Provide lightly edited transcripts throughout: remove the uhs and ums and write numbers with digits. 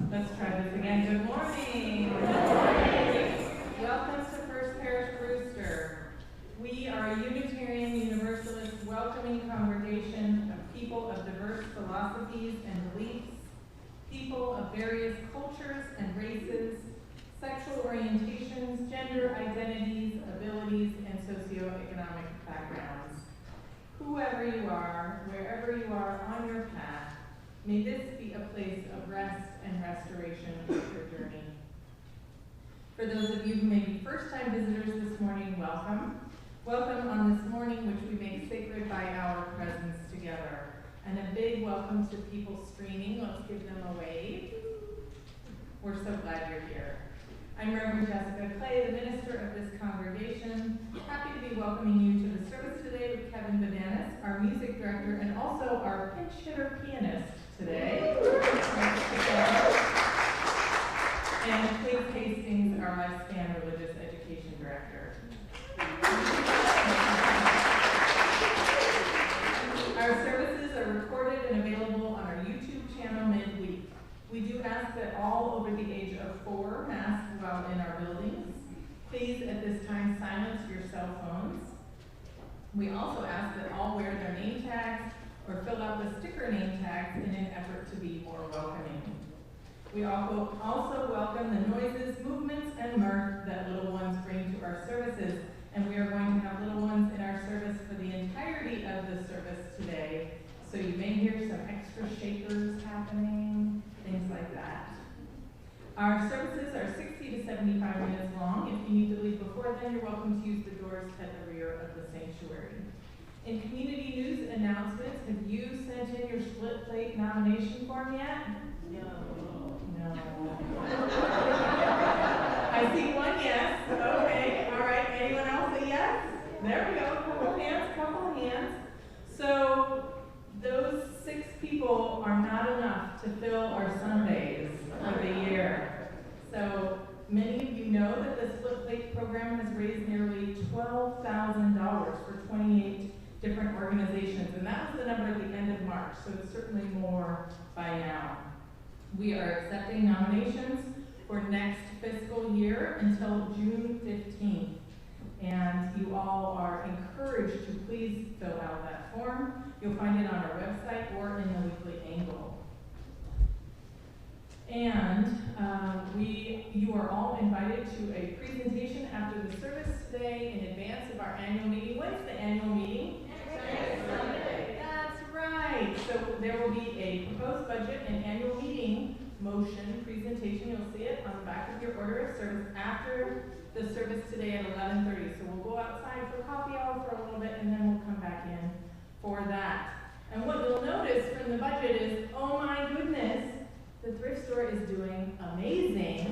Let's try this again. Good morning. Welcome to First Parish Brewster. We are a Unitarian Universalist welcoming congregation of people of diverse philosophies and beliefs, people of various cultures and races, sexual orientations, gender identities, abilities, and socioeconomic backgrounds. Whoever you are, wherever you are on your path, may this be a place of rest and restoration for your journey. For those of you who may be first-time visitors this morning, welcome. Welcome on this morning, which we make sacred by our presence together. And a big welcome to people streaming. Let's give them a wave. We're so glad you're here. I'm Reverend Jessica Clay, the minister of this congregation. Happy to be welcoming you to the service today with Kevin Bananas, our music director, and also our pinch hitter pianist today. And Kate Hastings, our lifespan religious education director. and available on our YouTube channel midweek. We do ask that all over the age of 4 mask while in our buildings. Please, at this time, silence your cell phones. We also ask that all wear their name tags or fill out the sticker name tags in an effort to be more welcoming. We also welcome the noises, movements, and mirth that little ones bring to our services, and we are going to have little ones in our service for the entirety of the service today, so you may hear some extra shakers happening, things like that. Our services are 60 to 75 minutes long. If you need to leave before then, you're welcome to use the doors at the rear of the sanctuary. In community news announcements, have you sent in your split plate nomination form yet? No. I see one yes. Okay. All right. Anyone else a yes? There we go. Couple hands. So those 6 people are not enough to fill our Sundays of the year. So many of you know that the Split Plate program has raised nearly $12,000 for 28 different organizations, and that was the number at the end of March, so it's certainly more by now. We are accepting nominations for next fiscal year until June 15th, and you all are encouraged to please fill out that form. You'll find it on our website or in the weekly angle. And you are all invited to a presentation after the service today in advance of our annual meeting. When's the annual meeting? Next Sunday. That's right. So there will be a proposed budget and annual meeting motion presentation. You'll see it on the back of your order of service after the service today at 11:30. So we'll go outside for coffee hour for a little bit, and then we'll come back in for that. And what you'll notice from the budget is, oh my goodness, the thrift store is doing amazing.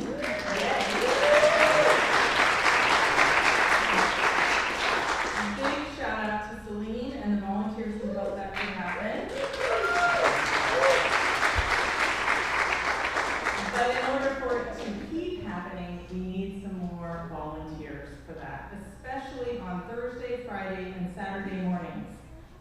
Big shout out to Celine and the volunteers who helped that to happen. But in order for it to keep happening, we need some more volunteers for that, especially on Thursday, Friday, and Saturday mornings.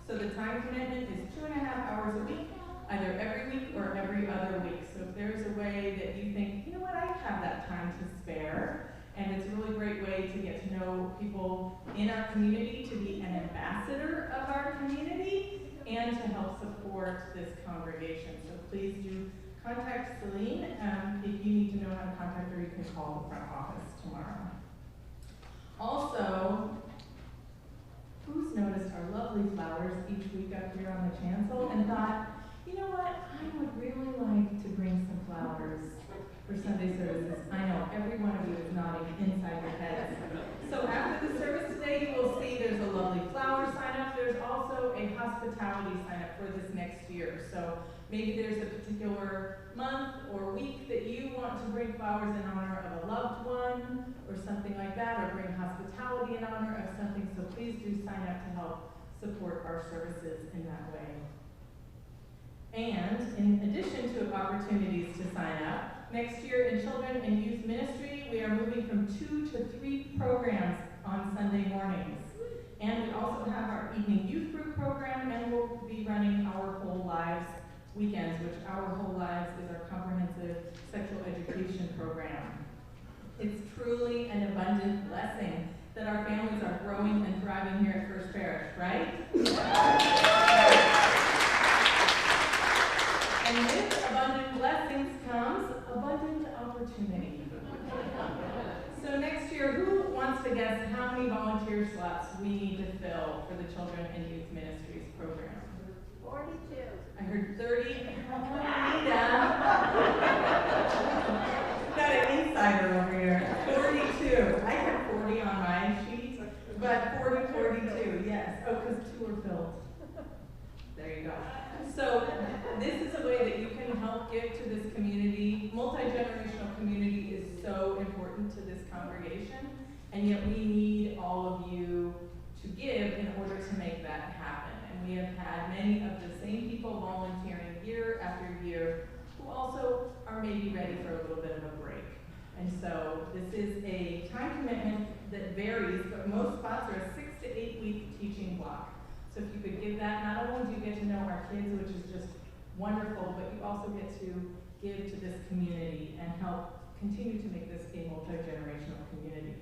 So the time commitment is 2.5 hours a week, either every week or every other week. So if there's a way that you think, you know what, I have that time to spare, and it's a really great way to get to know people in our community, to be an ambassador of our community, and to help support this congregation. So please do contact Celine. If you need to know how to contact her, you can call the front office tomorrow. Also, who's noticed our lovely flowers each week up here on the chancel and thought, you know what, I would really like to bring some flowers for Sunday services? I know every one of you is nodding inside your heads. So after the service today, you will see there's a lovely flower sign up. There's also a hospitality sign up for this next year. So maybe there's a particular month or week that you want to bring flowers in honor of a loved one or something like that, or bring hospitality in honor of something. So please do sign up to help support our services in that way. And in addition to opportunities to sign up, next year in Children and Youth Ministry, we are moving from 2 to 3 programs on Sunday mornings. And we also have our evening youth group program, and we'll be running Our Whole Lives weekends, which Our Whole Lives is our comprehensive sexual education program. It's truly an abundant blessing that our families are growing and thriving here at First Parish, right? And with abundant blessings comes abundant opportunity. So next year, who wants to guess how many volunteer slots we need to fill for the Children and Youth Ministries program? 42. I heard 30. Got an insider over here. 42. I had 40 on my sheet, but 42, yes. Oh, because 2 are filled. There you go. So this is a way that you can help give to this community. Multi-generational community is so important to this congregation, and yet we need all of you to give in order to make that happen. And we have had many of the same people volunteering year after year who also are maybe ready for a little bit of a break. And so this is a time commitment that varies, but most spots are a 6 to 8 week teaching block. So if you could give that, not only do you get to know our kids, which is just wonderful, but you also get to give to this community and help continue to make this a multi-generational community.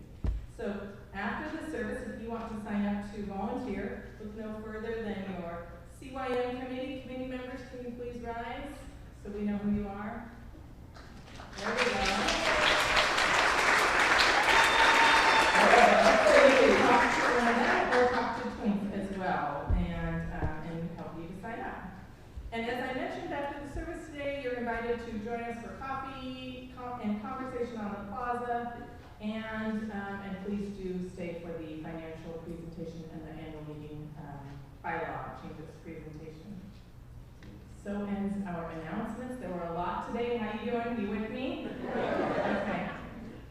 So after the service, if you want to sign up to volunteer, look no further than your CYM committee members. Can you please rise so we know who you are? There we go. So you can talk to Linda or talk to Twink as well and help you to sign up. And as I mentioned, after the service today, you're invited to join us for coffee and conversation on the plaza. And please do stay for the financial presentation and the annual meeting bylaw changes presentation. So ends our announcements. There were a lot today. How you doing? You with me? Okay.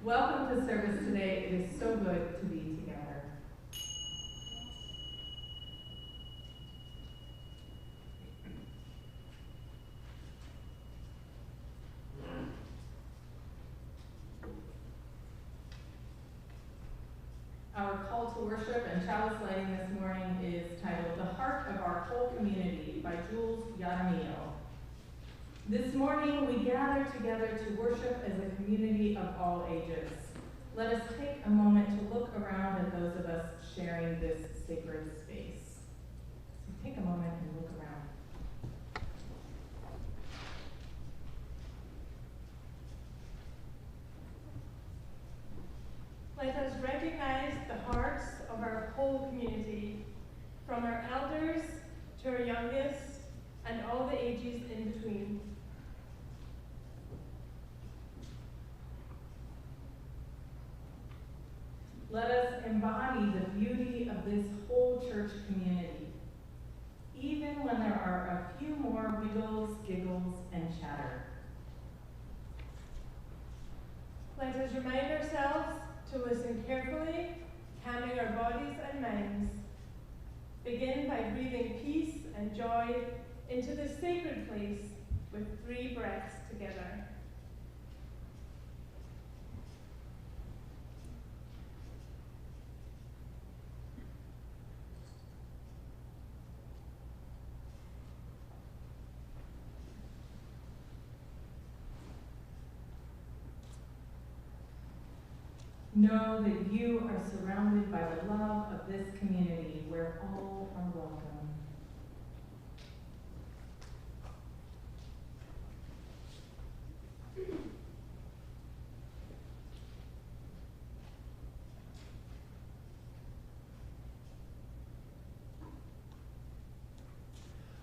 Welcome to service today. It is so good to be together. Our call to worship and chalice lighting this morning is titled "The Heart of Our Whole Community" by Jules Yaramillo. This morning we gather together to worship as a community of all ages. Let us take a moment to look around at those of us sharing this sacred space. So take a moment and look around. Let us recognize the hearts of our whole community, from our elders to our youngest and all the ages in between. Let us embody the beauty of this whole church community, even when there are a few more wiggles, giggles, and chatter. Let us remind ourselves to listen carefully, calming our bodies and minds. Begin by breathing peace and joy into this sacred place with 3 breaths together. Know that you are surrounded by the love of this community where all are welcome.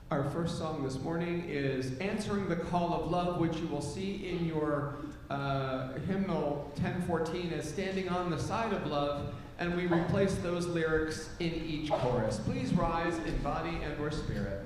Our first song this morning is Answering the Call of Love, which you will see in your hymnal 1014 as Standing on the Side of Love, and we replace those lyrics in each chorus. Please rise in body and or spirit.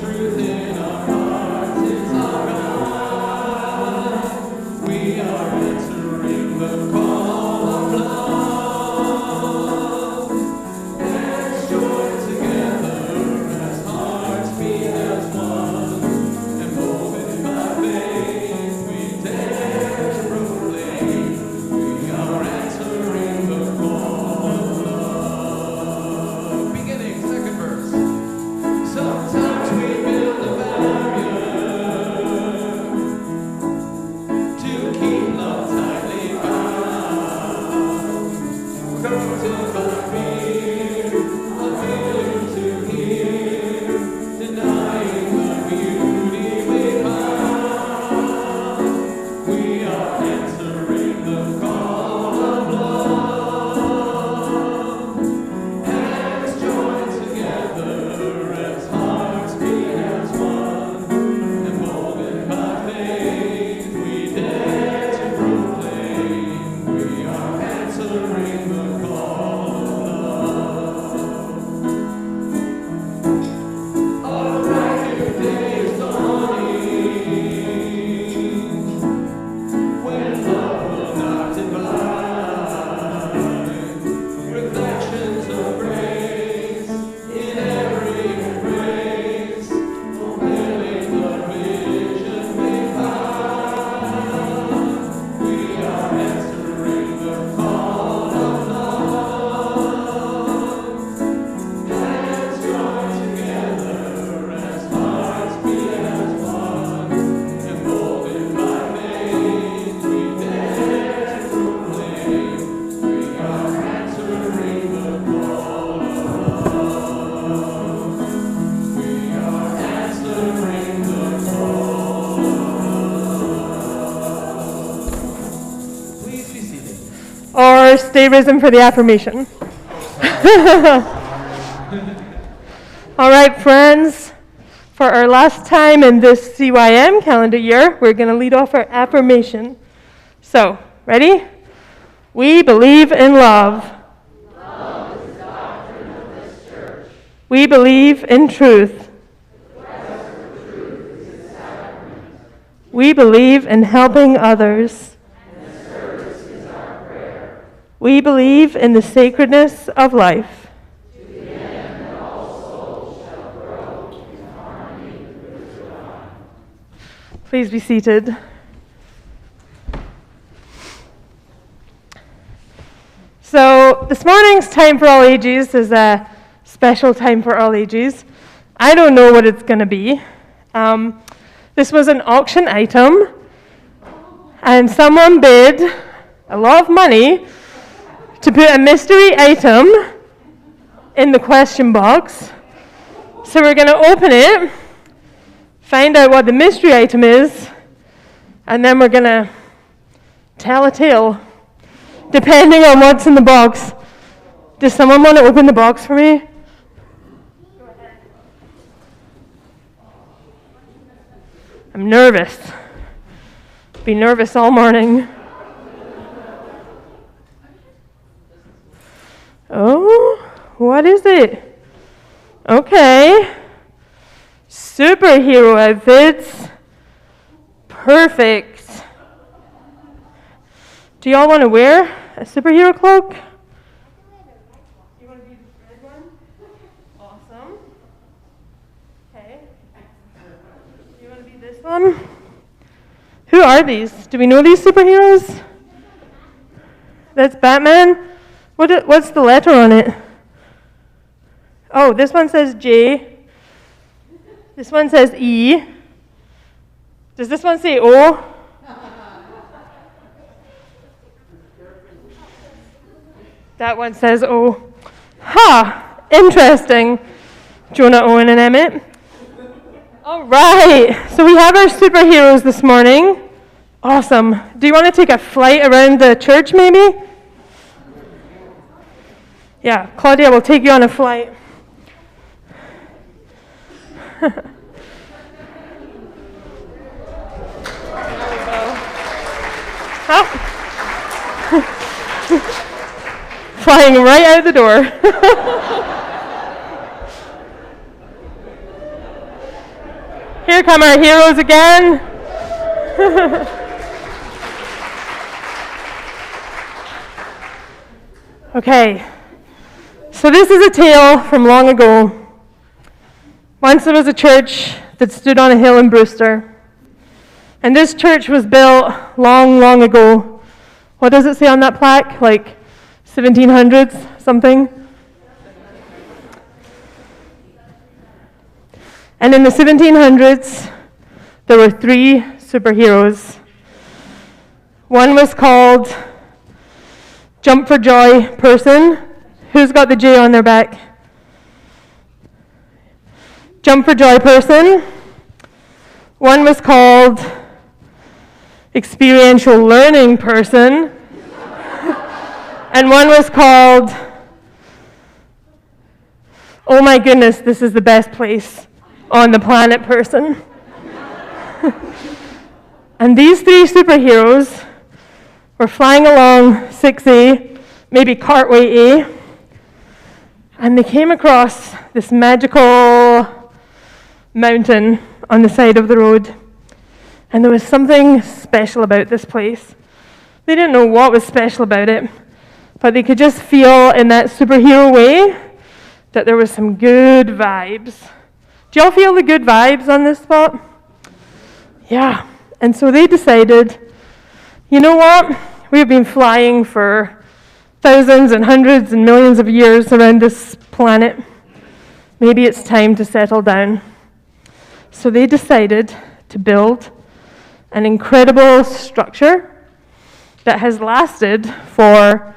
Truth in our hearts is or stay risen for the affirmation. All right, friends, for our last time in this CYM calendar year, we're going to lead off our affirmation. So, ready? We believe in love. Love is the doctrine of this church. We believe in truth. Truth is the sacrament. We believe in helping others. And service is our prayer. We believe in the sacredness of life. To the end that all souls shall grow in harmony with God. Please be seated. So this morning's Time for All Ages is a special time for all ages. I don't know what it's going to be. This was an auction item, and someone bid a lot of money to put a mystery item in the question box. So we're going to open it, find out what the mystery item is, and then we're going to tell a tale, depending on what's in the box. Does someone want to open the box for me? Go ahead. I'm nervous. Be nervous all morning. Oh, what is it? Okay. Superhero outfits. Perfect. Do y'all want to wear a superhero cloak? You want to be the red one? Awesome. Okay. You want to be this one? Who are these? Do we know these superheroes? That's Batman? What's the letter on it? Oh, this one says J. This one says E. Does this one say O? That one says O. Ha! Interesting. Jonah, Owen, and Emmett. All right. So we have our superheroes this morning. Awesome. Do you want to take a flight around the church, maybe? Yeah, Claudia will take you on a flight. Huh? Flying right out the door. Here come our heroes again. Okay, so this is a tale from long ago. Once there was a church that stood on a hill in Brewster. And this church was built long, long ago. What does it say on that plaque? Like 1700s, something? And in the 1700s, there were 3 superheroes. One was called Jump for Joy Person. Who's got the J on their back? Jump for Joy Person. One was called Experiential Learning Person. And one was called, oh my goodness, this is the best place on the planet Person. And these 3 superheroes were flying along 6A, maybe Cartway A, and they came across this magical mountain on the side of the road. And there was something special about this place. They didn't know what was special about it, but they could just feel in that superhero way that there was some good vibes. Do y'all feel the good vibes on this spot? Yeah. And so they decided, you know what? We've been flying for thousands and hundreds and millions of years around this planet. Maybe it's time to settle down. So they decided to build an incredible structure that has lasted for,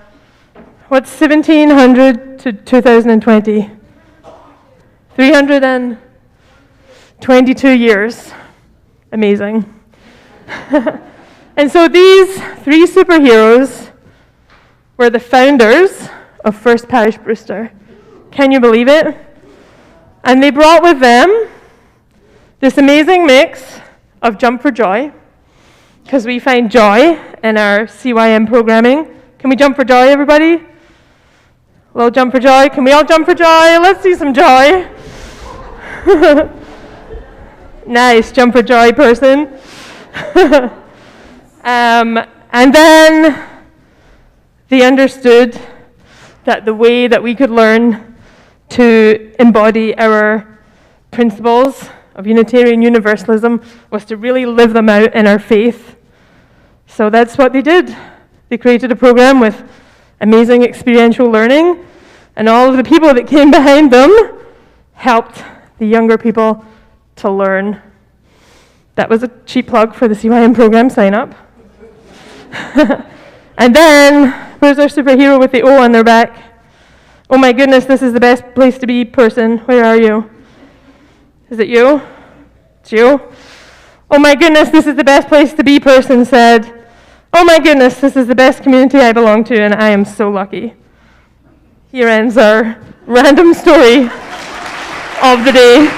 what's 1700 to 2020? 322 years. Amazing. And so these 3 superheroes were the founders of First Parish Brewster. Can you believe it? And they brought with them this amazing mix of Jump for Joy, because we find joy in our CYM programming. Can we jump for joy, everybody? A little jump for joy. Can we all jump for joy? Let's see some joy. Nice, jump for joy person. And then they understood that the way that we could learn to embody our principles of Unitarian Universalism was to really live them out in our faith. So that's what they did. They created a program with amazing experiential learning, and all of the people that came behind them helped the younger people to learn. That was a cheap plug for the CYM program, sign up. And then, where's our superhero with the O on their back? Oh my goodness, this is the best place to be person. Where are you? Is it you? It's you? Oh my goodness, this is the best place to be person said, oh my goodness, this is the best community I belong to, and I am so lucky. Here ends our random story of the day.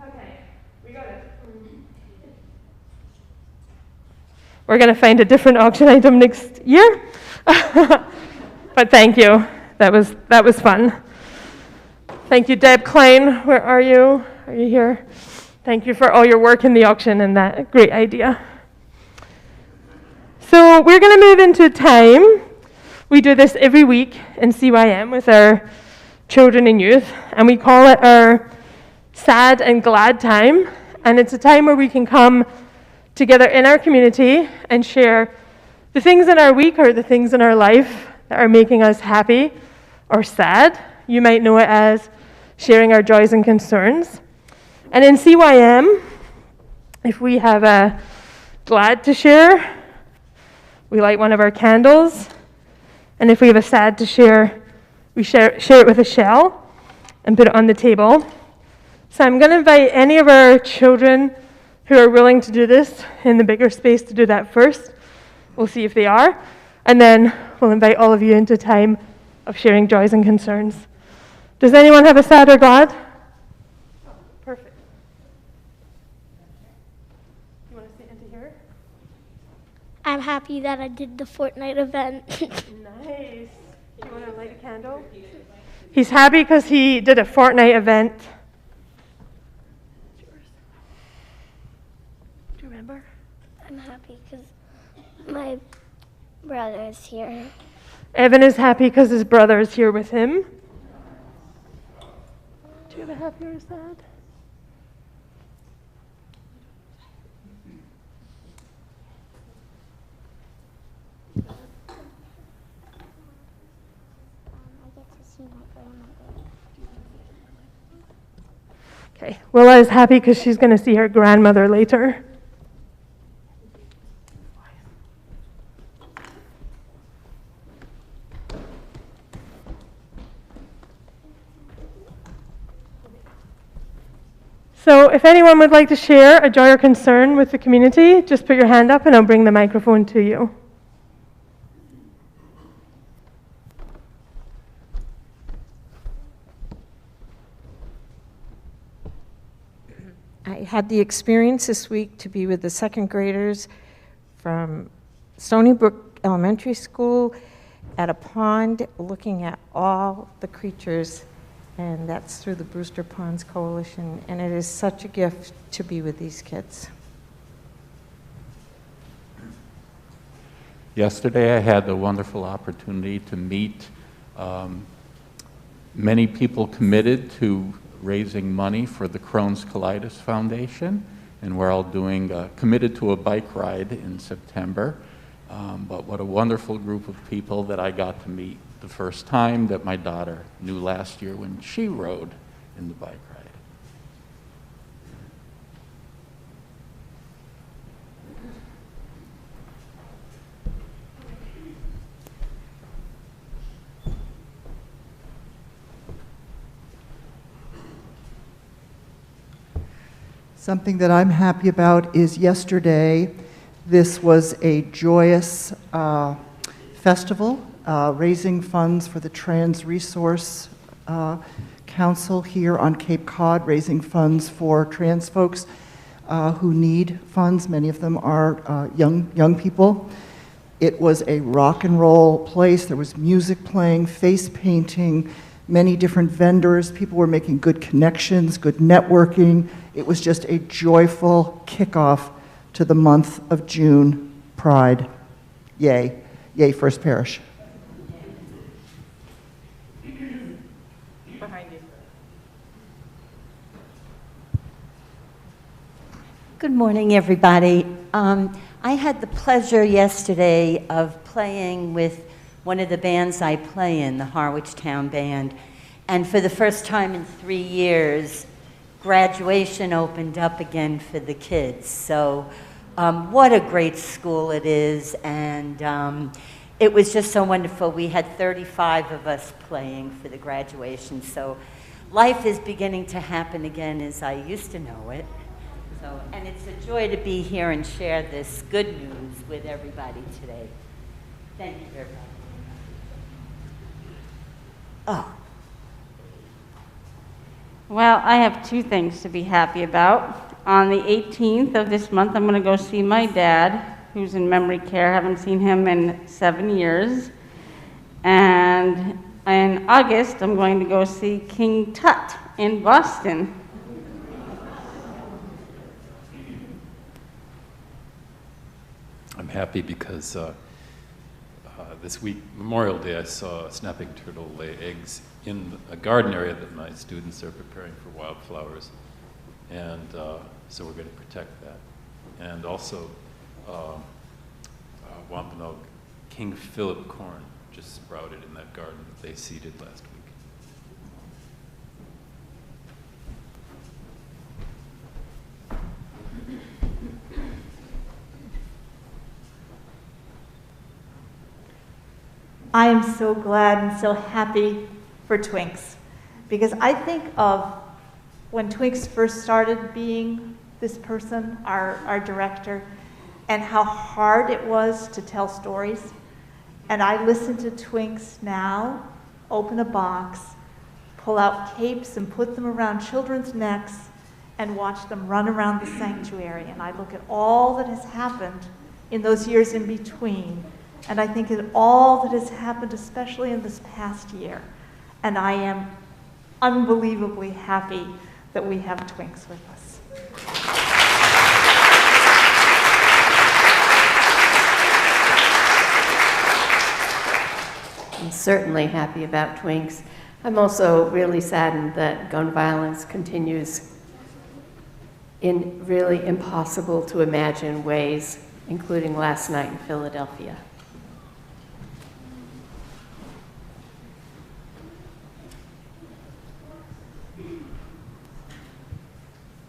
Okay, we got it. We're going to find a different auction item next year. But thank you. That was fun. Thank you, Deb Klein. Where are you? Are you here? Thank you for all your work in the auction and that great idea. So we're going to move into time. We do this every week in CYM with our children and youth, and we call it our sad and glad time. And it's a time where we can come together in our community and share the things in our week or the things in our life that are making us happy or sad. You might know it as sharing our joys and concerns. And in CYM, if we have a glad to share, we light one of our candles. And if we have a sad to share, we share it with a shell and put it on the table. So I'm going to invite any of our children who are willing to do this in the bigger space to do that first. We'll see if they are. And then we'll invite all of you into time of sharing joys and concerns. Does anyone have a sad or glad? Oh, perfect. You want to sit into here? I'm happy that I did the Fortnite event. Nice. Do you want to light a candle? He's happy because he did a Fortnite event. Do you remember? I'm happy because my brother is here. Evan is happy because his brother is here with him. Do you have a happy or a sad? I get to see my grandmother. Okay, Willa is happy because she's going to see her grandmother later. So if anyone would like to share a joy or concern with the community, just put your hand up and I'll bring the microphone to you. I had the experience this week to be with the second graders from Stony Brook Elementary School at a pond looking at all the creatures, and that's through the Brewster Ponds Coalition, and it is such a gift to be with these kids. Yesterday I had the wonderful opportunity to meet many people committed to raising money for the Crohn's Colitis Foundation, and we're all committed to a bike ride in September. But what a wonderful group of people that I got to meet the first time, that my daughter knew last year when she rode in the bike ride. Something that I'm happy about is yesterday, this was a joyous festival raising funds for the Trans Resource Council here on Cape Cod, raising funds for trans folks who need funds. Many of them are young people. It was a rock and roll place. There was music playing, face painting, many different vendors. People were making good connections, good networking. It was just a joyful kickoff to the month of June Pride. Yay. Yay, First Parish. Good morning, everybody. I had the pleasure yesterday of playing with one of the bands I play in, the Harwich Town Band. And for the first time in 3 years, graduation opened up again for the kids. So what a great school it is. And it was just so wonderful. We had 35 of us playing for the graduation. So life is beginning to happen again as I used to know it. So, and it's a joy to be here and share this good news with everybody today. Thank you, everybody. Oh. Well, I have 2 things to be happy about. On the 18th of this month, I'm going to go see my dad, who's in memory care. I haven't seen him in 7 years. And in August, I'm going to go see King Tut in Boston. I'm happy because this week, Memorial Day, I saw a snapping turtle lay eggs in a garden area that my students are preparing for wildflowers. And so we're going to protect that. And also, Wampanoag King Philip corn just sprouted in that garden that they seeded last week. I am so glad and so happy for Twinks, because I think of when Twinks first started being this person, our director, and how hard it was to tell stories. And I listen to Twinks now, open a box, pull out capes and put them around children's necks and watch them run around the sanctuary. And I look at all that has happened in those years in between. And I think of all that has happened, especially in this past year. And I am unbelievably happy that we have Twinks with us. I'm certainly happy about Twinks. I'm also really saddened that gun violence continues in really impossible to imagine ways, including last night in Philadelphia.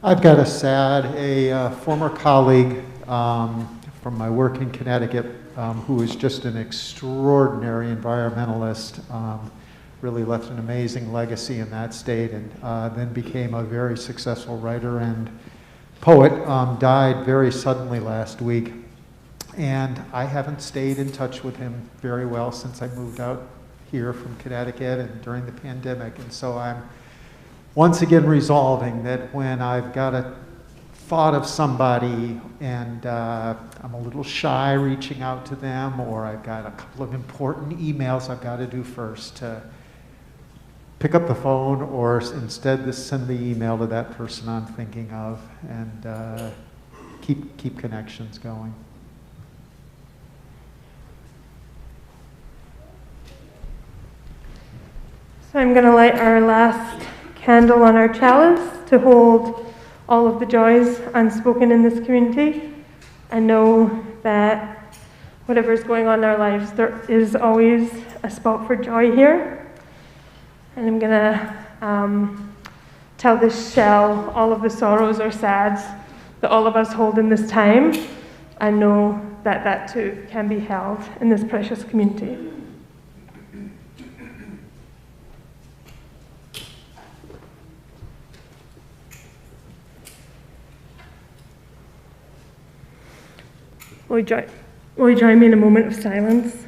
I've got a former colleague from my work in Connecticut who is just an extraordinary environmentalist, really left an amazing legacy in that state, and then became a very successful writer and poet, died very suddenly last week. And I haven't stayed in touch with him very well since I moved out here from Connecticut and during the pandemic. And so I'm once again resolving that when I've got a thought of somebody and I'm a little shy reaching out to them, or I've got a couple of important emails I've got to do first, to pick up the phone or instead to send the email to that person I'm thinking of, and keep connections going. So I'm going to light our last candle on our chalice to hold all of the joys unspoken in this community, and know that whatever is going on in our lives, there is always a spot for joy here. And I'm going to tell this shell all of the sorrows or sads that all of us hold in this time, and know that that too can be held in this precious community. Will you join me in a moment of silence?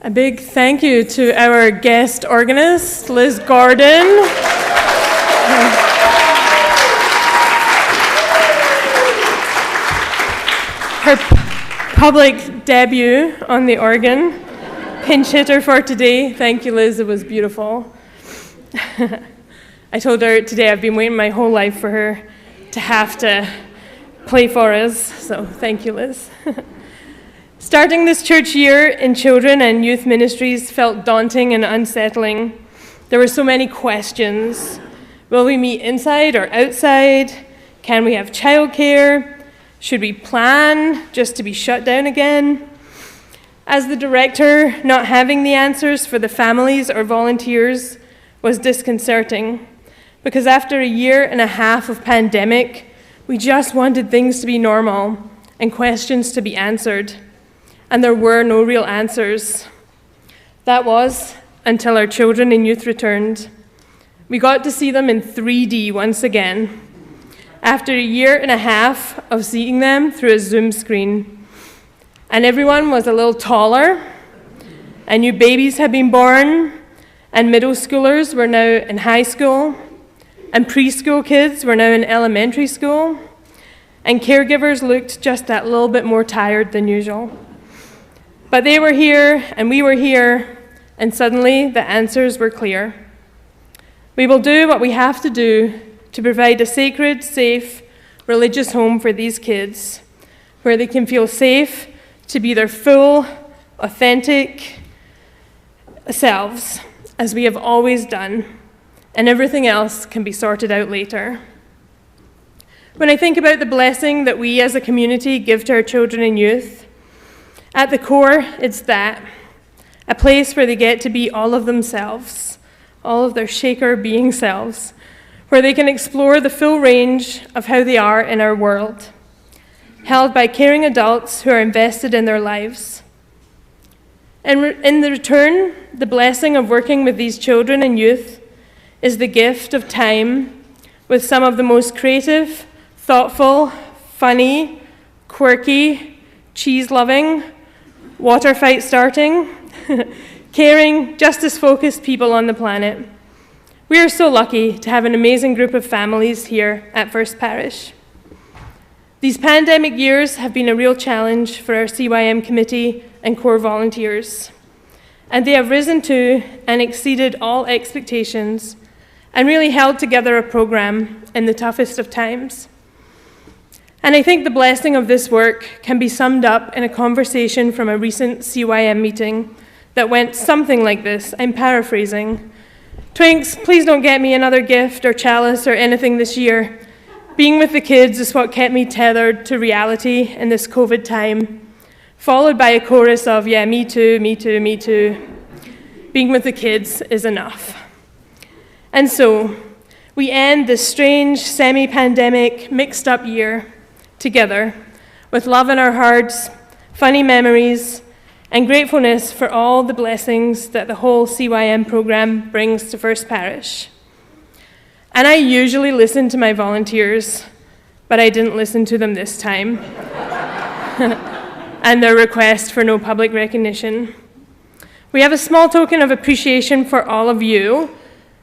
A big thank you to our guest organist, Liz Gordon. Her public debut on the organ, pinch hitter for today. Thank you, Liz, it was beautiful. I told her today I've been waiting my whole life for her to have to play for us, so thank you, Liz. Starting this church year in children and youth ministries felt daunting and unsettling. There were so many questions. Will we meet inside or outside? Can we have childcare? Should we plan just to be shut down again? As the director, not having the answers for the families or volunteers was disconcerting, because after a year and a half of pandemic, we just wanted things to be normal and questions to be answered. And there were no real answers. That was until our children and youth returned. We got to see them in 3D once again, after a year and a half of seeing them through a Zoom screen. And everyone was a little taller, and new babies had been born, and middle schoolers were now in high school, and preschool kids were now in elementary school, and caregivers looked just that little bit more tired than usual. But they were here, and we were here, and suddenly the answers were clear. We will do what we have to do to provide a sacred, safe, religious home for these kids, where they can feel safe to be their full, authentic selves, as we have always done, and everything else can be sorted out later. When I think about the blessing that we as a community give to our children and youth, at the core, it's that, a place where they get to be all of themselves, all of their shaker being selves, where they can explore the full range of how they are in our world, held by caring adults who are invested in their lives. And in the return, the blessing of working with these children and youth is the gift of time with some of the most creative, thoughtful, funny, quirky, cheese-loving, water fight starting, caring, justice-focused people on the planet. We are so lucky to have an amazing group of families here at First Parish. These pandemic years have been a real challenge for our CYM committee and core volunteers, and they have risen to and exceeded all expectations and really held together a program in the toughest of times. And I think the blessing of this work can be summed up in a conversation from a recent CYM meeting that went something like this. I'm paraphrasing. Twinks, please don't get me another gift or chalice or anything this year. Being with the kids is what kept me tethered to reality in this COVID time. followed by a chorus of, yeah, me too, me too, me too. Being with the kids is enough. And so, we end this strange, semi-pandemic, mixed-up year together with love in our hearts, funny memories, and gratefulness for all the blessings that the whole CYM program brings to First Parish. And I usually listen to my volunteers, but I didn't listen to them this time, and their request for no public recognition. We have a small token of appreciation for all of you.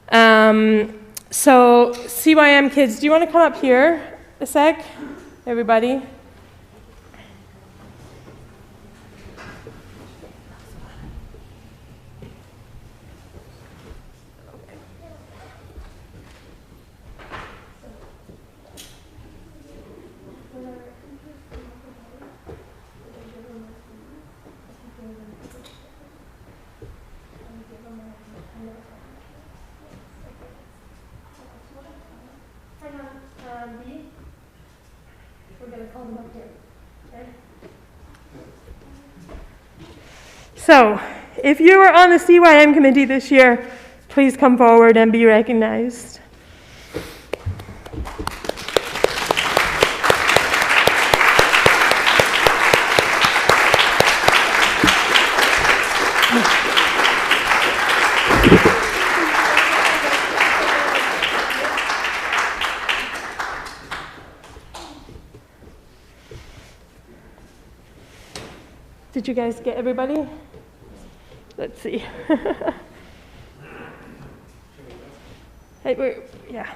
So, CYM kids, do you want to come up here a sec, everybody? So, if you were on the CYM committee this year, please come forward and be recognized. Did you guys get everybody? Let's see. Yeah.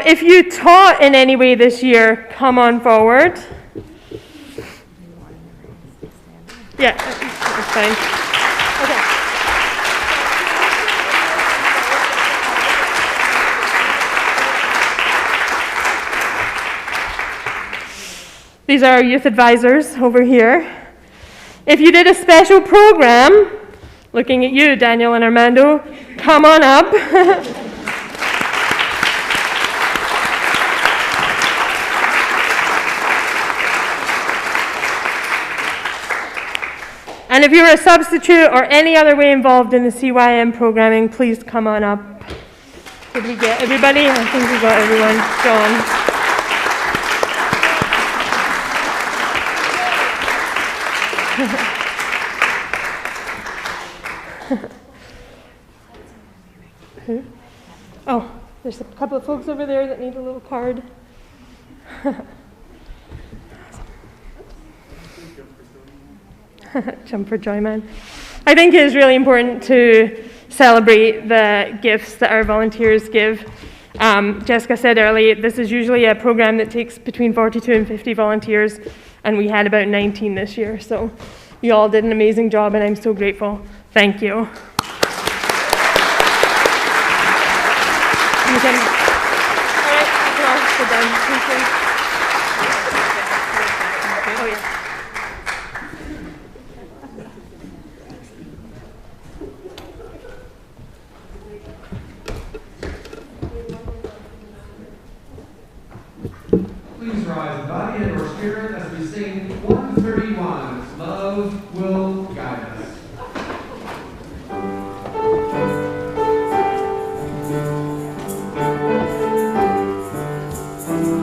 If you taught in any way this year, come on forward. Yeah, that's fine. Okay. These are our youth advisors over here. If you did a special program, looking at you, Daniel and Armando, come on up. And if you're a substitute or any other way involved in the CYM programming, please come on up. Did we get everybody? I think we got everyone. John. Who? Oh, there's a couple of folks over there that need a little card. Jump for joy, man. I think it is really important to celebrate the gifts that our volunteers give. Jessica said earlier, this is usually a program that takes between 42 and 50 volunteers, and we had about 19 this year, so you all did an amazing job, and I'm so grateful. Thank you. You can, all right, you all sit down. Thank you. Oh, yeah. Please rise in body and or spirit as we sing 131, Love Will Guide Us. Thank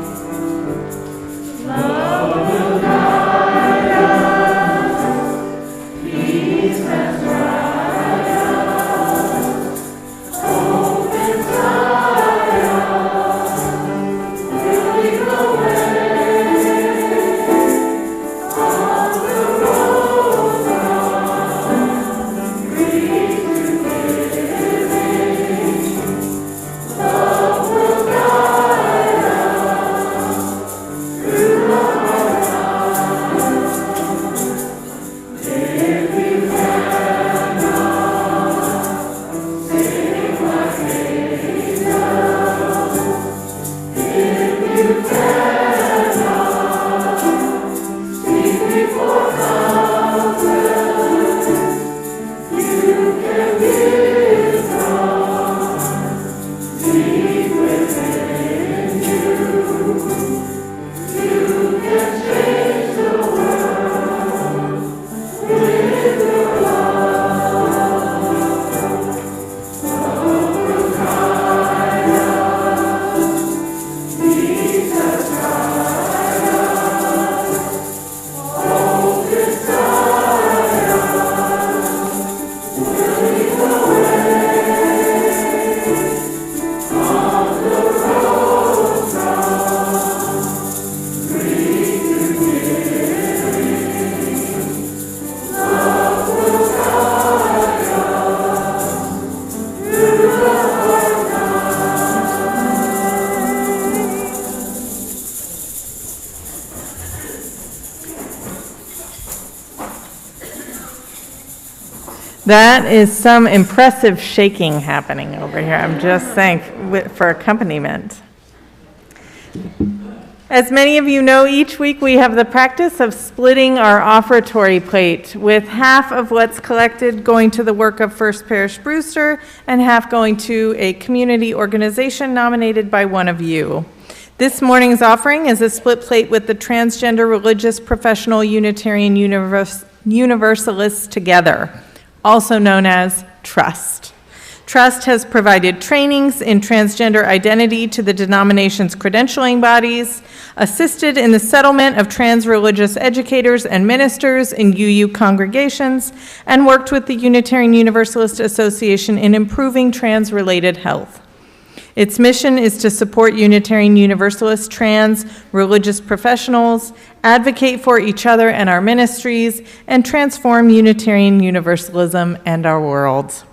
That is some impressive shaking happening over here. I'm just saying, for accompaniment. As many of you know, each week we have the practice of splitting our offertory plate, with half of what's collected going to the work of First Parish Brewster and half going to a community organization nominated by one of you. This morning's offering is a split plate with the Transgender Religious Professional Unitarian Universalists Together, also known as TRUST. TRUST has provided trainings in transgender identity to the denomination's credentialing bodies, assisted in the settlement of trans religious educators and ministers in UU congregations, and worked with the Unitarian Universalist Association in improving trans-related health. Its mission is to support Unitarian Universalist trans religious professionals, advocate for each other and our ministries, and transform Unitarian Universalism and our world.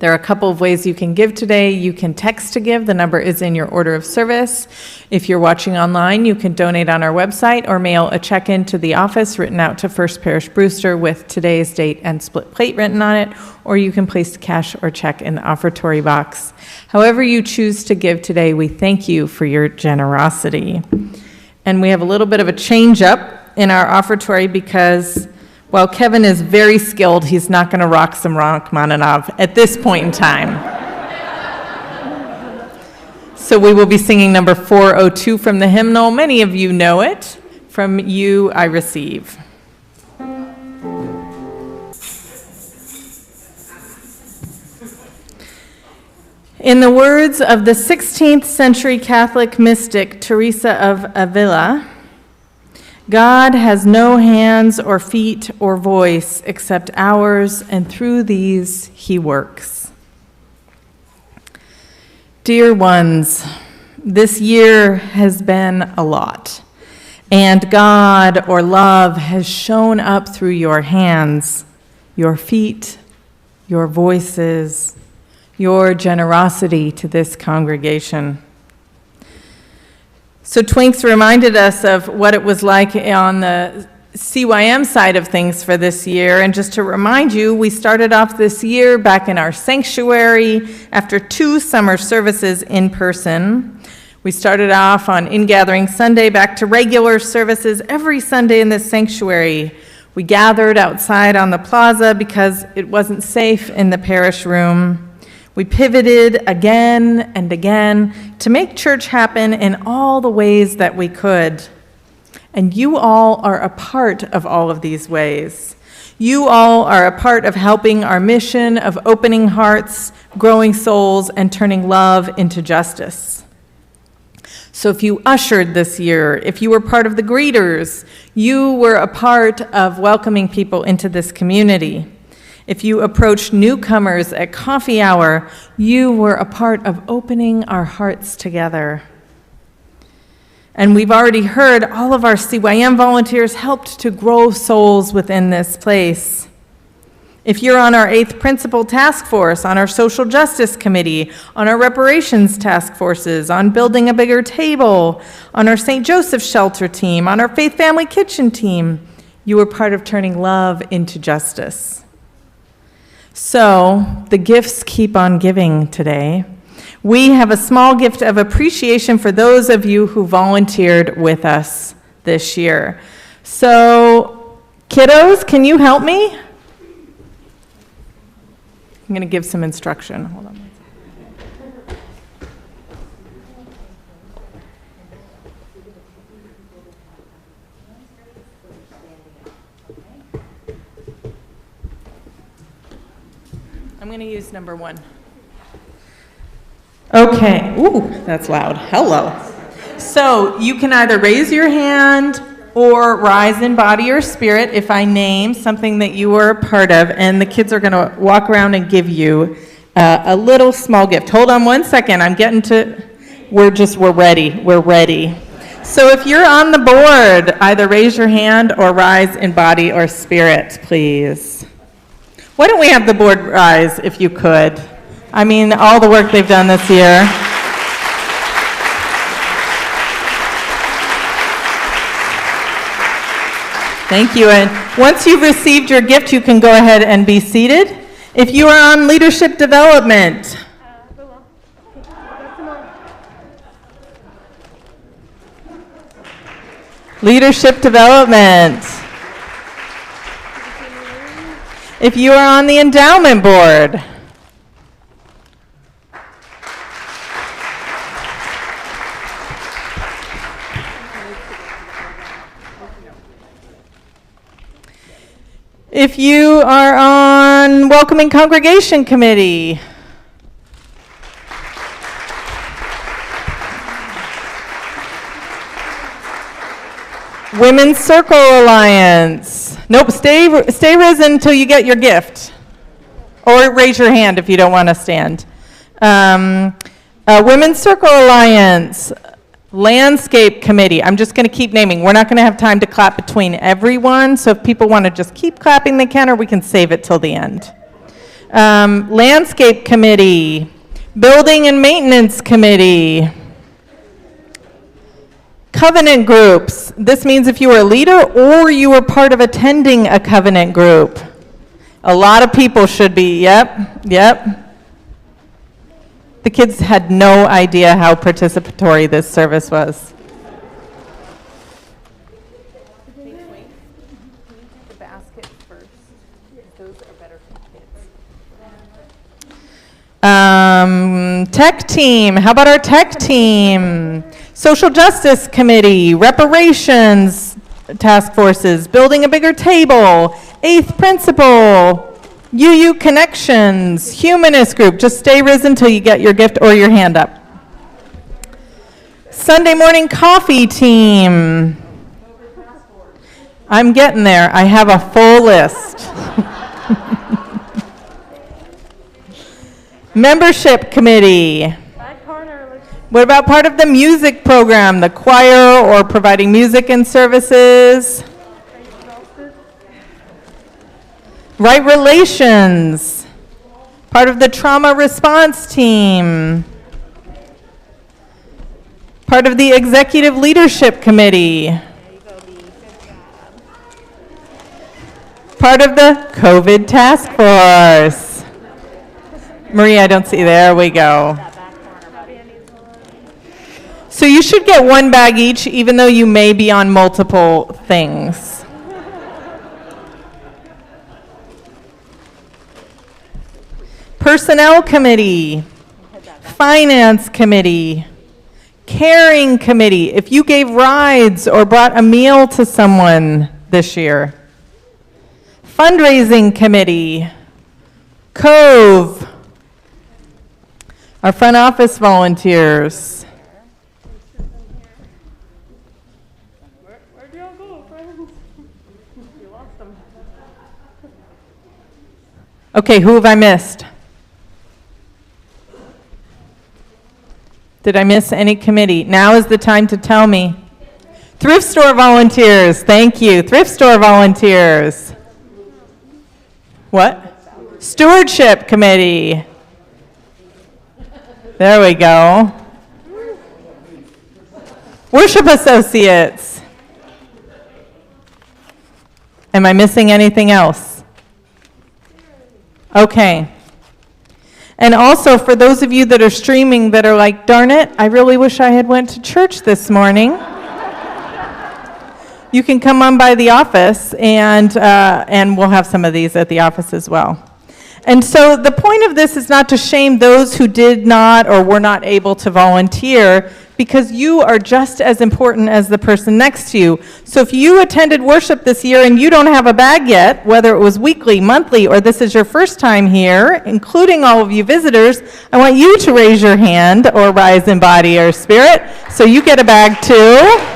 There are a couple of ways you can give today. You can text to give. The number is in your order of service. If you're watching online, you can donate on our website or mail a check-in to the office written out to First Parish Brewster with today's date and split plate written on it, or you can place cash or check in the offertory box. However you choose to give today, we thank you for your generosity. And we have a little bit of a change up in our offertory because while Kevin is very skilled, he's not going to rock some Rachmaninoff at this point in time. So we will be singing number 402 from the hymnal. Many of you know it. From You I Receive. In the words of the 16th century Catholic mystic Teresa of Avila, God has no hands or feet or voice except ours, and through these he works. Dear ones, this year has been a lot, and God or love has shown up through your hands, your feet, your voices, your generosity to this congregation. So Twinks reminded us of what it was like on the CYM side of things for this year. And just to remind you, we started off this year back in our sanctuary after 2 summer services in person. We started off on In-Gathering Sunday, back to regular services every Sunday in this sanctuary. We gathered outside on the plaza because it wasn't safe in the parish room. We pivoted again and again to make church happen in all the ways that we could. And you all are a part of all of these ways. You all are a part of helping our mission of opening hearts, growing souls, and turning love into justice. So if you ushered this year, if you were part of the greeters, you were a part of welcoming people into this community. If you approached newcomers at coffee hour, you were a part of opening our hearts together. And we've already heard all of our CYM volunteers helped to grow souls within this place. If you're on our 8th Principal Task Force, on our Social Justice Committee, on our Reparations Task Forces, on Building a Bigger Table, on our St. Joseph Shelter team, on our Faith Family Kitchen team, you were part of turning love into justice. So, the gifts keep on giving today. We have a small gift of appreciation for those of you who volunteered with us this year. So, kiddos, can you help me? I'm going to give some instruction. Hold on. I'm going to use number 1. Okay. Ooh, that's loud. Hello. So you can either raise your hand or rise in body or spirit if I name something that you were a part of, and the kids are going to walk around and give you a little small gift. Hold on one second. I'm getting to, we're ready. We're ready. So if you're on the board, either raise your hand or rise in body or spirit, please. Why don't we have the board rise, if you could? I mean, all the work they've done this year. Thank you. And once you've received your gift, you can go ahead and be seated. If you are on leadership development, leadership development. If you are on the endowment board, if you are on welcoming congregation committee, Women's Circle Alliance. Nope, stay risen until you get your gift. Or raise your hand if you don't want to stand. Women's Circle Alliance. Landscape Committee. I'm just going to keep naming. We're not going to have time to clap between everyone, so if people want to just keep clapping, they can, or we can save it till the end. Landscape Committee. Building and Maintenance Committee. Covenant groups. This means if you were a leader or you were part of attending a covenant group. A lot of people should be, yep. The kids had no idea how participatory this service was. The basket first. Those are better for kids. Tech team. How about our tech team? Social Justice Committee, Reparations Task Forces, Building a Bigger Table, Eighth Principle, UU Connections, Humanist Group. Just stay risen until you get your gift or your hand up. Sunday morning coffee team. I'm getting there. I have a full list. Membership Committee. What about part of the music program, the choir, or providing music and services? Right relations. Part of the trauma response team. Part of the executive leadership committee. Part of the COVID task force. Maria, I don't see. There we go. So you should get one bag each, even though you may be on multiple things. Personnel committee, finance committee, caring committee. If you gave rides or brought a meal to someone this year. Fundraising committee, Cove, our front office volunteers. Okay, who have I missed? Did I miss any committee? Now is the time to tell me. Thrift store volunteers, thank you. Thrift store volunteers. What? Stewardship committee. There we go. Worship associates. Am I missing anything else? Okay. And also, for those of you that are streaming that are like, darn it, I really wish I had went to church this morning. You can come on by the office, and we'll have some of these at the office as well. And so the point of this is not to shame those who did not or were not able to volunteer, because you are just as important as the person next to you. So if you attended worship this year and you don't have a bag yet, whether it was weekly, monthly, or this is your first time here, including all of you visitors, I want you to raise your hand or rise in body or spirit, so you get a bag too.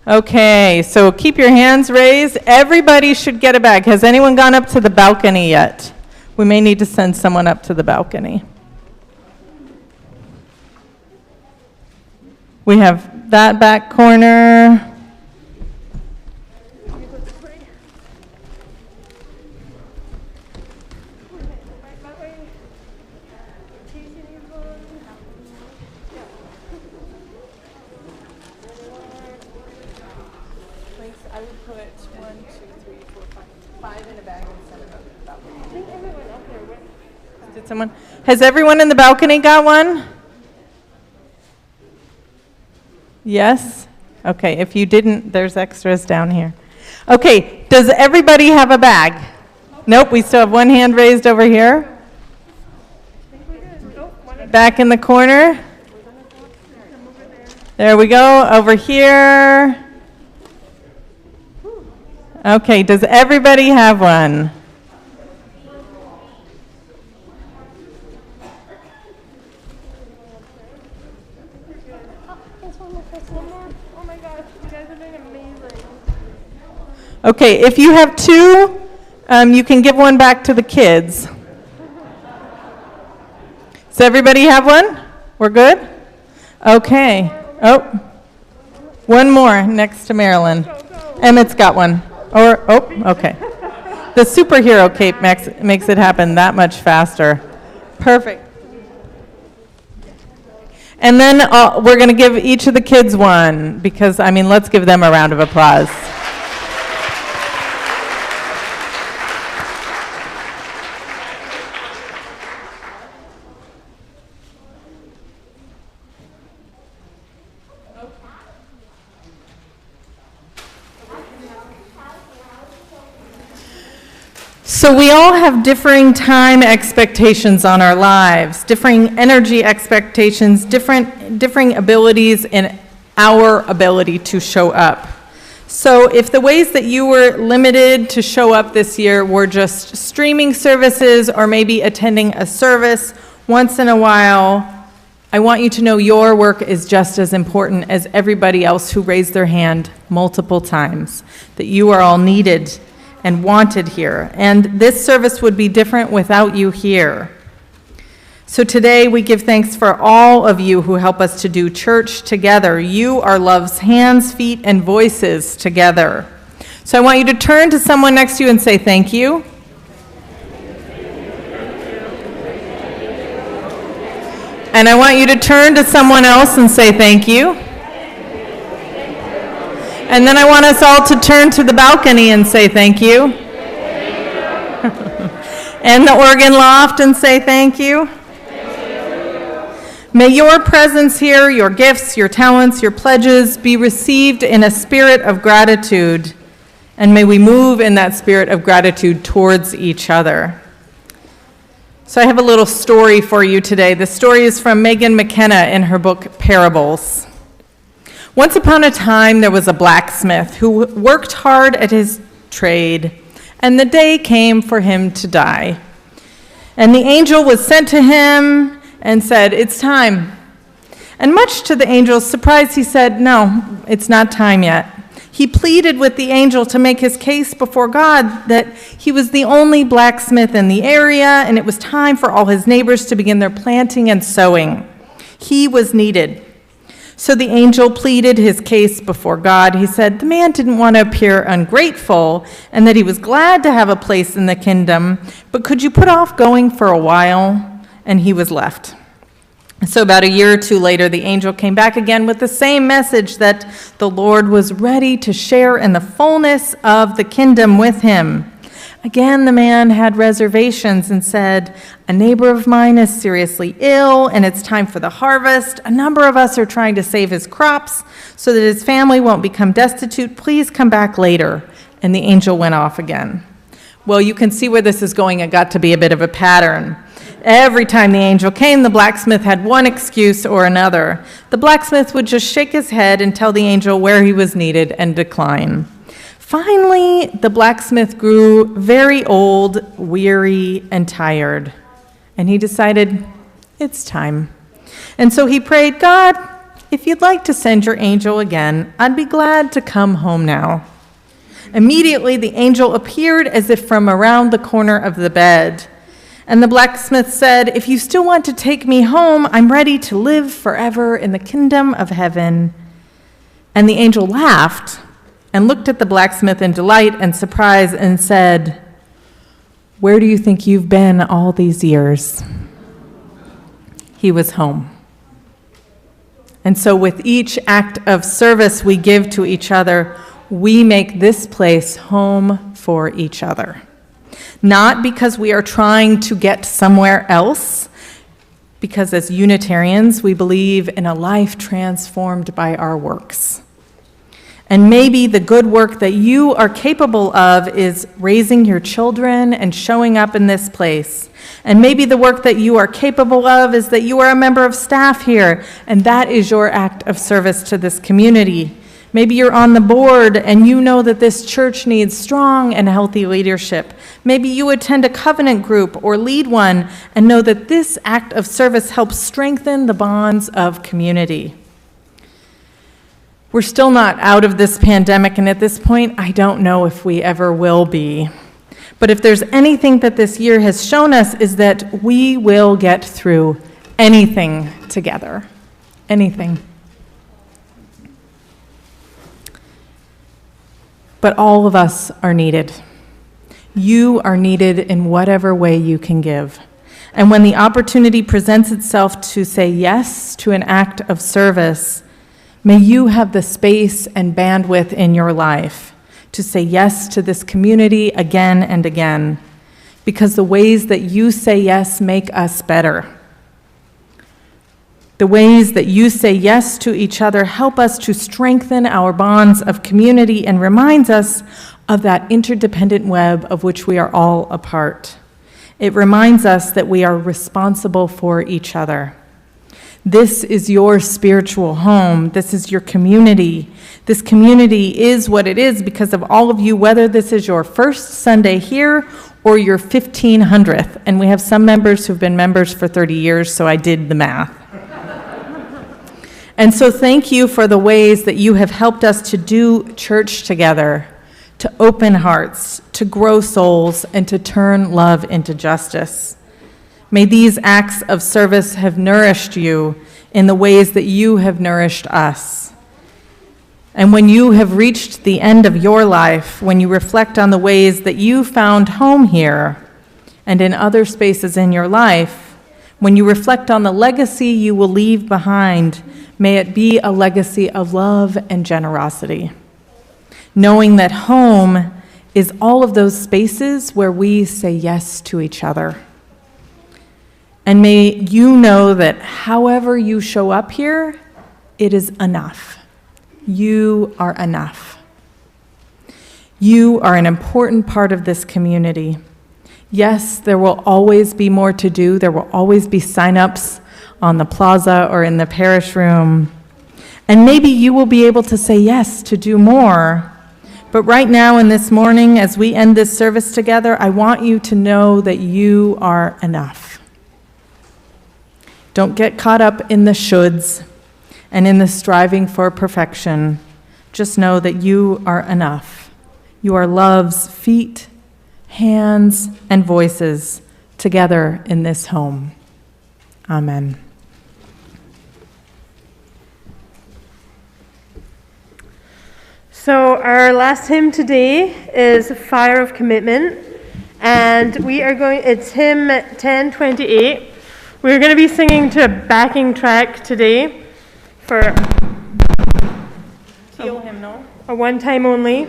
Okay, so keep your hands raised. Everybody should get a bag. Has anyone gone up to the balcony yet? We may need to send someone up to the balcony. We have that back corner. I would put 1, 2, 3, 4, 5 in a bag and send it up to the balcony. I think everyone up there went. Did someone? Has everyone in the balcony got one? Yes? Okay, if you didn't, there's extras down here. Okay, does everybody have a bag? Nope, we still have one hand raised over here. Back in the corner. There we go, over here. Okay, does everybody have one? Oh my gosh, you guys are doing amazing. Okay, if you have two, you can give one back to the kids. Does everybody have one? We're good? Okay. Oh, one more next to Marilyn. Emmett's got one. Or, oh, okay. The superhero cape makes it happen that much faster. Perfect. And then we're going to give each of the kids one because, I mean, let's give them a round of applause. So we all have differing time expectations on our lives, differing energy expectations, differing abilities in our ability to show up. So if the ways that you were limited to show up this year were just streaming services or maybe attending a service once in a while, I want you to know your work is just as important as everybody else who raised their hand multiple times, that you are all needed and wanted here. And this service would be different without you here. So today we give thanks for all of you who help us to do church together. You are love's hands, feet, and voices together. So I want you to turn to someone next to you and say thank you. And I want you to turn to someone else and say thank you. And then I want us all to turn to the balcony and say thank you. And the organ loft and say thank you. May your presence here, your gifts, your talents, your pledges be received in a spirit of gratitude. And may we move in that spirit of gratitude towards each other. So I have a little story for you today. The story is from Megan McKenna in her book, Parables. Once upon a time, there was a blacksmith who worked hard at his trade, and the day came for him to die. And the angel was sent to him and said, "It's time." And much to the angel's surprise, he said, "No, it's not time yet." He pleaded with the angel to make his case before God that he was the only blacksmith in the area, and it was time for all his neighbors to begin their planting and sowing. He was needed. So the angel pleaded his case before God. He said the man didn't want to appear ungrateful and that he was glad to have a place in the kingdom, but could you put off going for a while? And he was left. So about a year or two later, the angel came back again with the same message that the Lord was ready to share in the fullness of the kingdom with him. Again, the man had reservations and said, "A neighbor of mine is seriously ill, and it's time for the harvest. A number of us are trying to save his crops so that his family won't become destitute. Please come back later." And the angel went off again. Well, you can see where this is going. It got to be a bit of a pattern. Every time the angel came, the blacksmith had one excuse or another. The blacksmith would just shake his head and tell the angel where he was needed and decline. Finally, the blacksmith grew very old, weary, and tired, and he decided, it's time. And so he prayed, "God, if you'd like to send your angel again, I'd be glad to come home now." Immediately, the angel appeared as if from around the corner of the bed. And the blacksmith said, "If you still want to take me home, I'm ready to live forever in the kingdom of heaven." And the angel laughed and looked at the blacksmith in delight and surprise and said, "Where do you think you've been all these years?" He was home. And so with each act of service we give to each other, we make this place home for each other. Not because we are trying to get somewhere else, because as Unitarians, we believe in a life transformed by our works. And maybe the good work that you are capable of is raising your children and showing up in this place. And maybe the work that you are capable of is that you are a member of staff here, and that is your act of service to this community. Maybe you're on the board and you know that this church needs strong and healthy leadership. Maybe you attend a covenant group or lead one and know that this act of service helps strengthen the bonds of community. We're still not out of this pandemic, and at this point, I don't know if we ever will be. But if there's anything that this year has shown us is that we will get through anything together. Anything. But all of us are needed. You are needed in whatever way you can give. And when the opportunity presents itself to say yes to an act of service, may you have the space and bandwidth in your life to say yes to this community again and again, because the ways that you say yes make us better. The ways that you say yes to each other help us to strengthen our bonds of community and reminds us of that interdependent web of which we are all a part. It reminds us that we are responsible for each other. This is your spiritual home. This is your community. This community is what it is because of all of you, whether this is your first Sunday here or your 1500th. And we have some members who've been members for 30 years, so I did the math. And so thank you for the ways that you have helped us to do church together, to open hearts, to grow souls, and to turn love into justice. May these acts of service have nourished you in the ways that you have nourished us. And when you have reached the end of your life, when you reflect on the ways that you found home here and in other spaces in your life, when you reflect on the legacy you will leave behind, may it be a legacy of love and generosity, knowing that home is all of those spaces where we say yes to each other. And may you know that however you show up here, it is enough. You are enough. You are an important part of this community. Yes, there will always be more to do. There will always be sign-ups on the plaza or in the parish room. And maybe you will be able to say yes to do more. But right now and this morning, as we end this service together, I want you to know that you are enough. Don't get caught up in the shoulds and in the striving for perfection. Just know that you are enough. You are love's feet, hands, and voices together in this home. Amen. So our last hymn today is Fire of Commitment, and it's hymn 1028. We're going to be singing to a backing track today for teal hymnal, a one time only.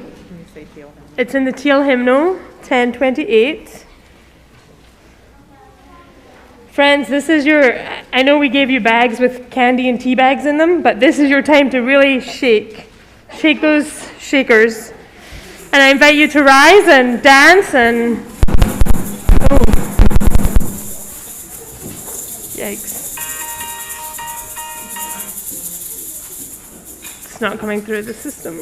It's in the teal hymnal, 1028. Friends, this is I know we gave you bags with candy and tea bags in them, but this is your time to really shake those shakers. And I invite you to rise and dance and, yikes. It's not coming through the system.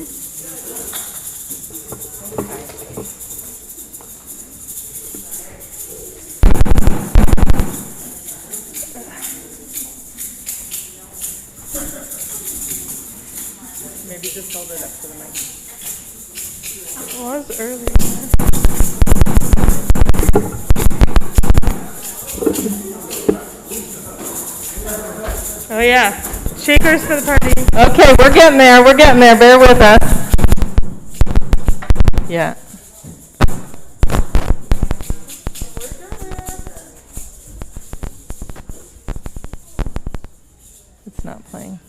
Maybe just hold it up to the mic. It was earlier. Oh yeah, shakers for the party. Okay, we're getting there, bear with us. Yeah. It's not playing.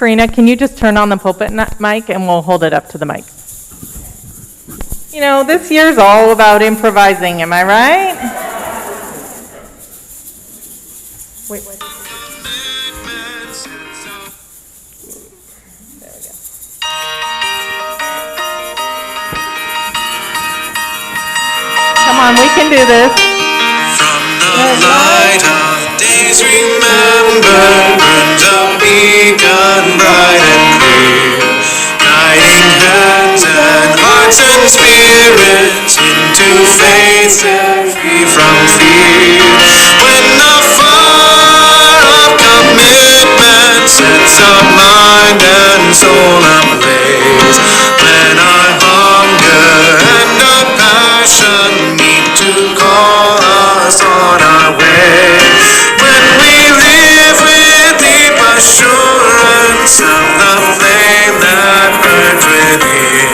Karina, can you just turn on the pulpit mic and we'll hold it up to the mic? You know, this year's all about improvising, am I right? Wait. Come on, we can do this. From the light of days remembered, burns a beacon bright and clear, guiding hands and hearts and spirits into faith set free from fear. When the fire of commitment sets our mind and soul ablaze, when our hunger and our passion meet to call us on our way, when we live with deep assurance of the flame that burns within,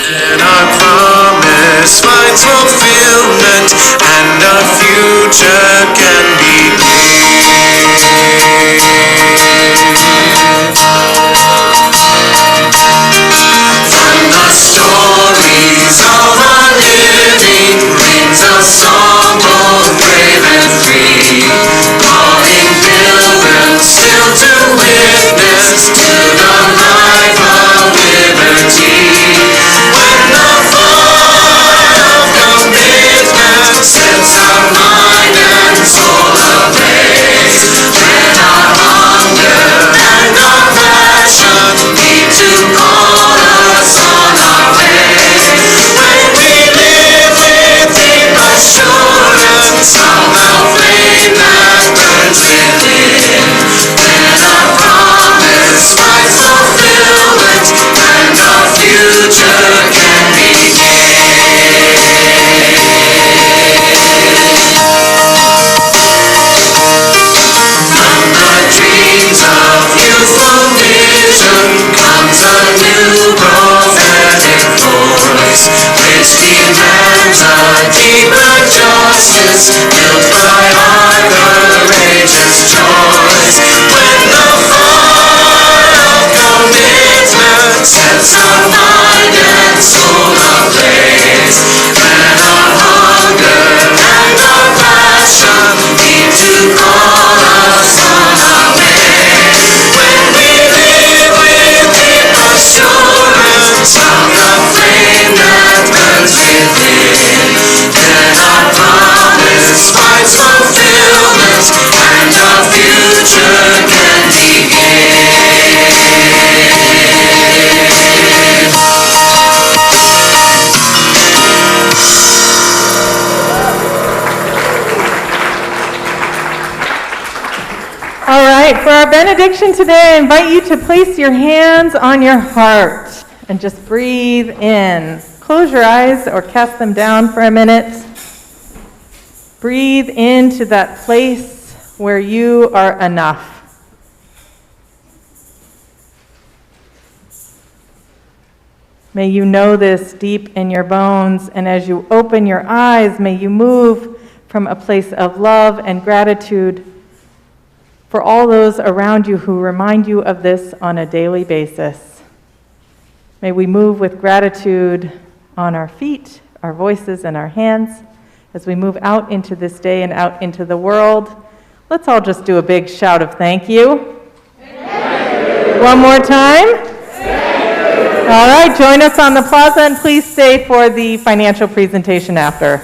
then our promise finds fulfillment and our future can begin. From the stories of our living rings a song both brave and free, calling pilgrims still to witness to the life of liberty. When the fire of commitment sets our mind and soul ablaze, when our hunger and our passion need to call us on our way, when we live with deep assurance of the flame that burns within, then our promise finds fulfillment and our future can begin. From the dreams of youthful vision comes a new prophetic voice, which demands a deeper justice built by our courageous choice. When the fire of commitment sets our mind and soul ablaze, when our hunger and our passion need to call us on our way, when we live with deep assurance of the flame that burns within, then our promise finds fulfillment and our future can begin. All right, for our benediction today, I invite you to place your hands on your heart and just breathe in. Close your eyes or cast them down for a minute. Breathe into that place where you are enough. May you know this deep in your bones, and as you open your eyes, may you move from a place of love and gratitude for all those around you who remind you of this on a daily basis. May we move with gratitude on our feet, our voices, and our hands as we move out into this day and out into the world. Let's all just do a big shout of thank you. Thank you. One more time. Thank you. All right, join us on the plaza and please stay for the financial presentation after.